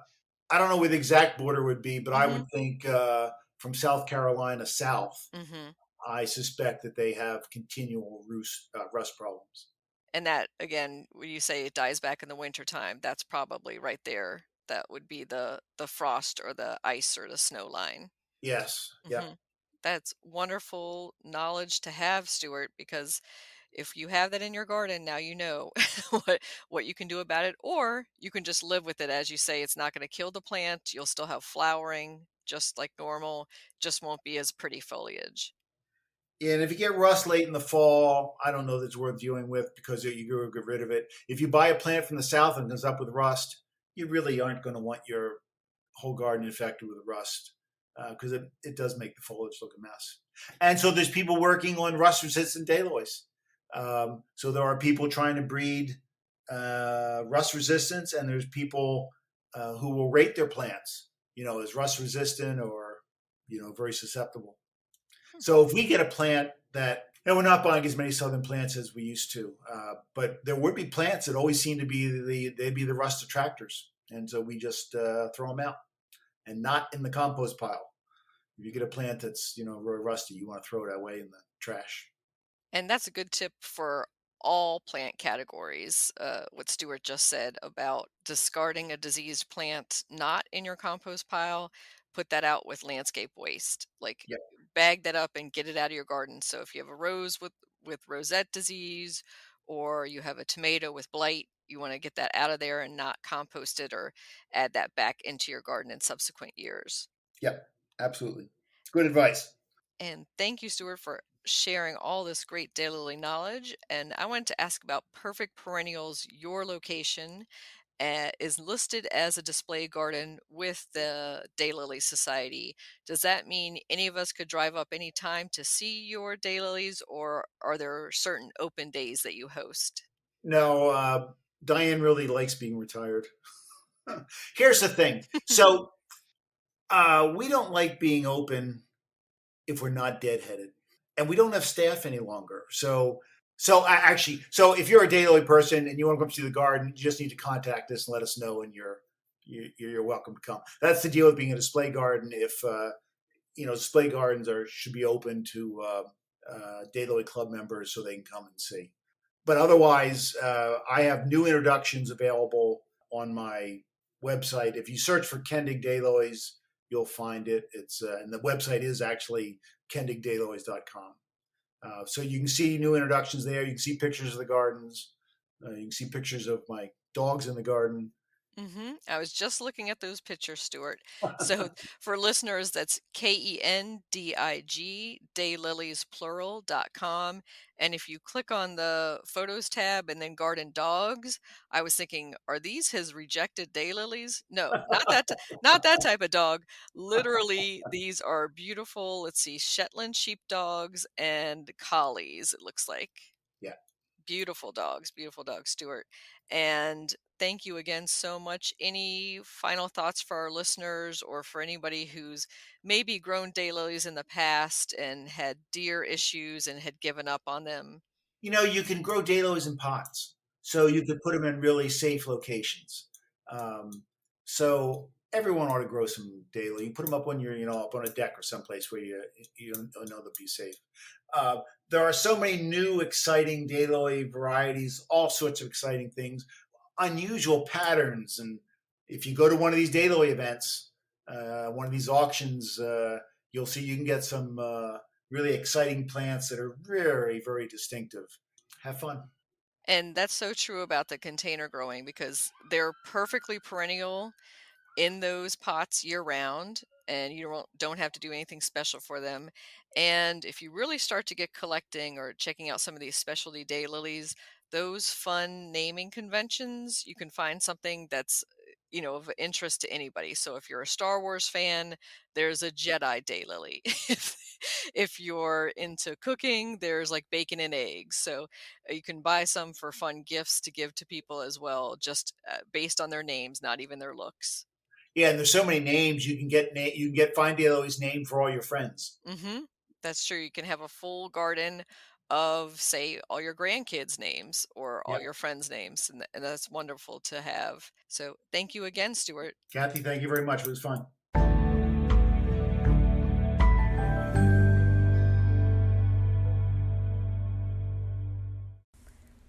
I don't know where the exact border would be, but I Mm-hmm. would think from South Carolina south. Mm-hmm. I suspect that they have continual rust problems. And that, again, when you say it dies back in the winter time, that's probably right there. That would be the frost or the ice or the snow line. Yes. Yeah. Hmm. That's wonderful knowledge to have, Stuart, because if you have that in your garden, now you know what you can do about it, or you can just live with it. As you say, it's not going to kill the plant. You'll still have flowering just like normal, just won't be as pretty foliage. And if you get rust late in the fall, I don't know that it's worth dealing with because you go get rid of it. If you buy a plant from the south and comes up with rust, you really aren't going to want your whole garden infected with rust because it does make the foliage look a mess. And so there's people working on rust resistant daylilies. So there are people trying to breed rust resistance, and there's people who will rate their plants, as rust resistant or very susceptible. Hmm. So if we get a plant that, and we're not buying as many southern plants as we used to, but there would be plants that always seem to be they'd be the rust attractors, and so we just throw them out and not in the compost pile. If you get a plant that's really rusty, you want to throw it away in the trash. And that's a good tip for all plant categories. What Stuart just said about discarding a diseased plant not in your compost pile, put that out with landscape waste. Like Yep. bag that up and get it out of your garden. So if you have a rose with rosette disease or you have a tomato with blight, you want to get that out of there and not compost it or add that back into your garden in subsequent years. Yep. Absolutely. Good advice. And thank you, Stuart, for sharing all this great daylily knowledge. And I wanted to ask about Perfect Perennials. Your location is listed as a display garden with the Daylily Society. Does that mean any of us could drive up anytime to see your daylilies, or are there certain open days that you host? No, Diane really likes being retired. Here's the thing. So we don't like being open if we're not deadheaded, and we don't have staff any longer. So if you're a daily person and you want to come see the garden, you just need to contact us and let us know, and you're welcome to come. That's the deal with being a display garden. If display gardens should be open to daily club members so they can come and see. But otherwise, I have new introductions available on my website. If you search for Kendig Daylilies, you'll find it. It's and the website is actually kendigdaylilies.com. So you can see new introductions there. You can see pictures of the gardens. You can see pictures of my dogs in the garden. I was just looking at those pictures, Stuart. So for listeners, that's KENDIG, dayliliesplural.com. And if you click on the photos tab and then garden dogs, I was thinking, are these his rejected daylilies? No, not that type of dog. Literally, these are beautiful, let's see, Shetland sheepdogs and collies, it looks like. Yeah. Beautiful dogs, Stuart. And thank you again so much. Any final thoughts for our listeners or for anybody who's maybe grown daylilies in the past and had deer issues and had given up on them? You can grow daylilies in pots, so you could put them in really safe locations. So everyone ought to grow some daylily. You put them up when you're, up on a deck or someplace where you know they'll be safe. There are so many new, exciting daylily varieties, all sorts of exciting things, unusual patterns, and if you go to one of these daylily events, one of these auctions, you'll see you can get some. Really exciting plants that are very, very distinctive. Have fun. And that's so true about the container growing because they're perfectly perennial in those pots year round and you don't have to do anything special for them. And if you really start to get collecting or checking out some of these specialty daylilies, those fun naming conventions, you can find something that's of interest to anybody. So if you're a Star Wars fan, there's a Jedi daylily. If you're into cooking, there's like bacon and eggs. So you can buy some for fun gifts to give to people as well, just based on their names, not even their looks. Yeah, and there's so many names you can get. You can get find Daylilies name for all your friends. That's true. You can have a full garden of, say, all your grandkids' names or all Yep. your friends' names, and that's wonderful to have. So thank you again, Stuart. Kathy, thank you very much. It was fun.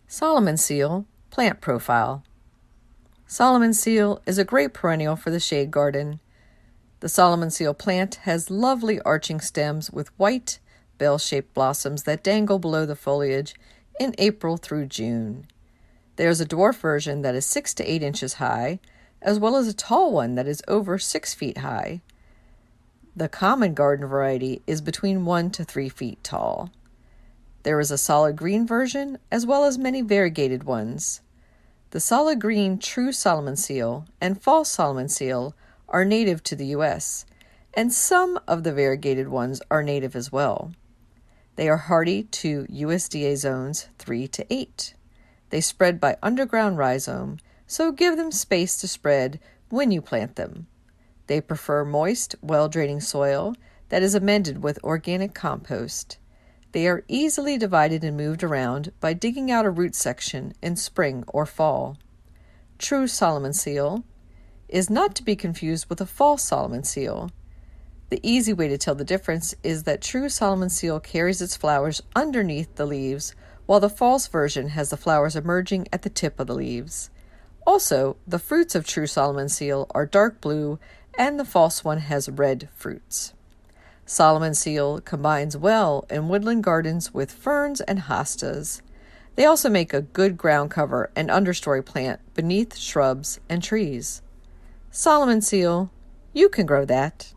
Solomon Seal Plant Profile. Solomon Seal is a great perennial for the shade garden. The Solomon Seal plant has lovely arching stems with white, bell-shaped blossoms that dangle below the foliage in April through June. There's a dwarf version that is 6 to 8 inches high, as well as a tall one that is over 6 feet high. The common garden variety is between 1 to 3 feet tall. There is a solid green version, as well as many variegated ones. The solid green true Solomon Seal and false Solomon Seal are native to the U.S., and some of the variegated ones are native as well. They are hardy to USDA zones 3 to 8. They spread by underground rhizome, so give them space to spread when you plant them. They prefer moist, well-draining soil that is amended with organic compost. They are easily divided and moved around by digging out a root section in spring or fall. True Solomon Seal is not to be confused with a false Solomon Seal. The easy way to tell the difference is that true Solomon Seal carries its flowers underneath the leaves, while the false version has the flowers emerging at the tip of the leaves. Also, the fruits of true Solomon Seal are dark blue, and the false one has red fruits. Solomon Seal combines well in woodland gardens with ferns and hostas. They also make a good ground cover and understory plant beneath shrubs and trees. Solomon Seal, you can grow that.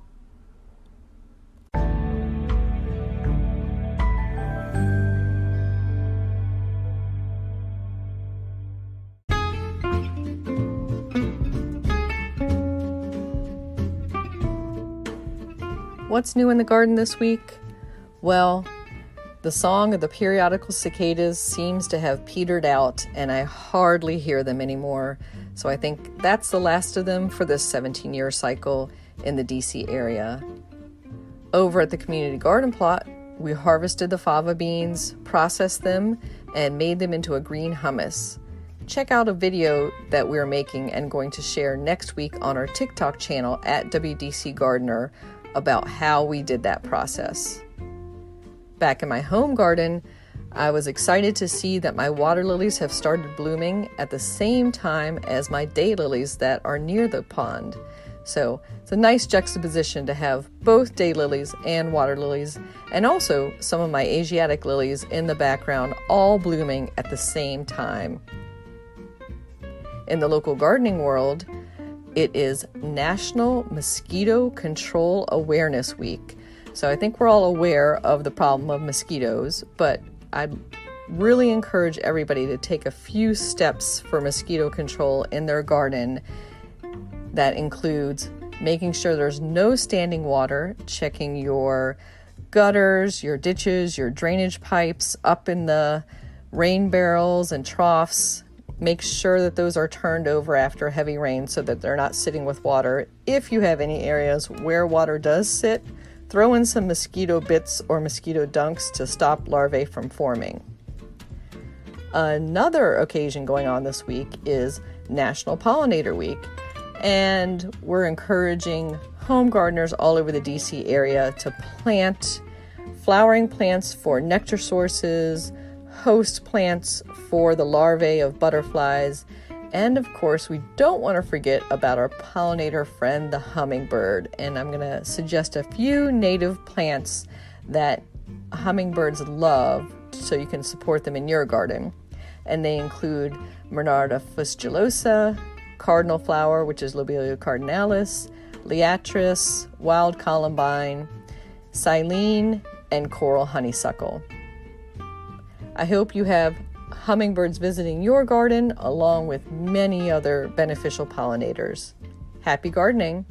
What's new in the garden this week? Well, the song of the periodical cicadas seems to have petered out, and I hardly hear them anymore. So I think that's the last of them for this 17-year cycle in the DC area. Over at the community garden plot, we harvested the fava beans, processed them, and made them into a green hummus. Check out a video that we're making and going to share next week on our TikTok channel at WDC Gardener about how we did that process. Back in my home garden, I was excited to see that my water lilies have started blooming at the same time as my daylilies that are near the pond. So it's a nice juxtaposition to have both daylilies and water lilies, and also some of my Asiatic lilies in the background all blooming at the same time. In the local gardening world, it is National Mosquito Control Awareness Week. So I think we're all aware of the problem of mosquitoes, but I'd really encourage everybody to take a few steps for mosquito control in their garden. That includes making sure there's no standing water, checking your gutters, your ditches, your drainage pipes up in the rain barrels and troughs. Make sure that those are turned over after heavy rain so that they're not sitting with water. If you have any areas where water does sit, throw in some mosquito bits or mosquito dunks to stop larvae from forming. Another occasion going on this week is National Pollinator Week, and we're encouraging home gardeners all over the DC area to plant flowering plants for nectar sources, host plants for the larvae of butterflies, and of course we don't want to forget about our pollinator friend, the hummingbird. And I'm going to suggest a few native plants that hummingbirds love so you can support them in your garden. And they include Monarda fustulosa, cardinal flower, which is Lobelia cardinalis, liatris, wild columbine, silene, and coral honeysuckle. I hope you have hummingbirds visiting your garden along with many other beneficial pollinators. Happy gardening!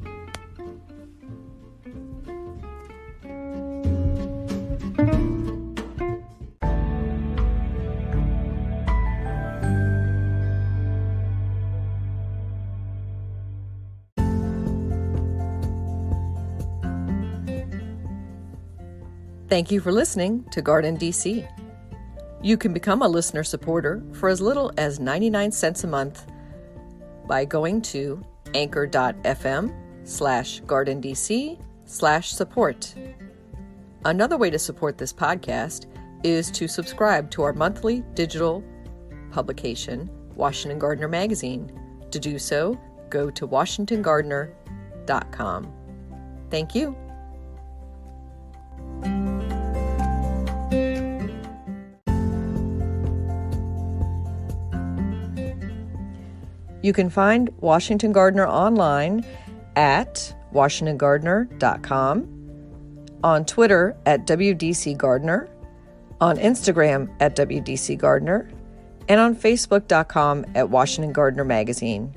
Thank you for listening to GardenDC. You can become a listener supporter for as little as 99 cents a month by going to anchor.fm/GardenDC/support. Another way to support this podcast is to subscribe to our monthly digital publication, Washington Gardener Magazine. To do so, go to washingtongardener.com. Thank you. You can find Washington Gardener online at washingtongardener.com, on Twitter at WDC Gardener, on Instagram at WDC Gardener, and on Facebook.com at Washington Gardener Magazine.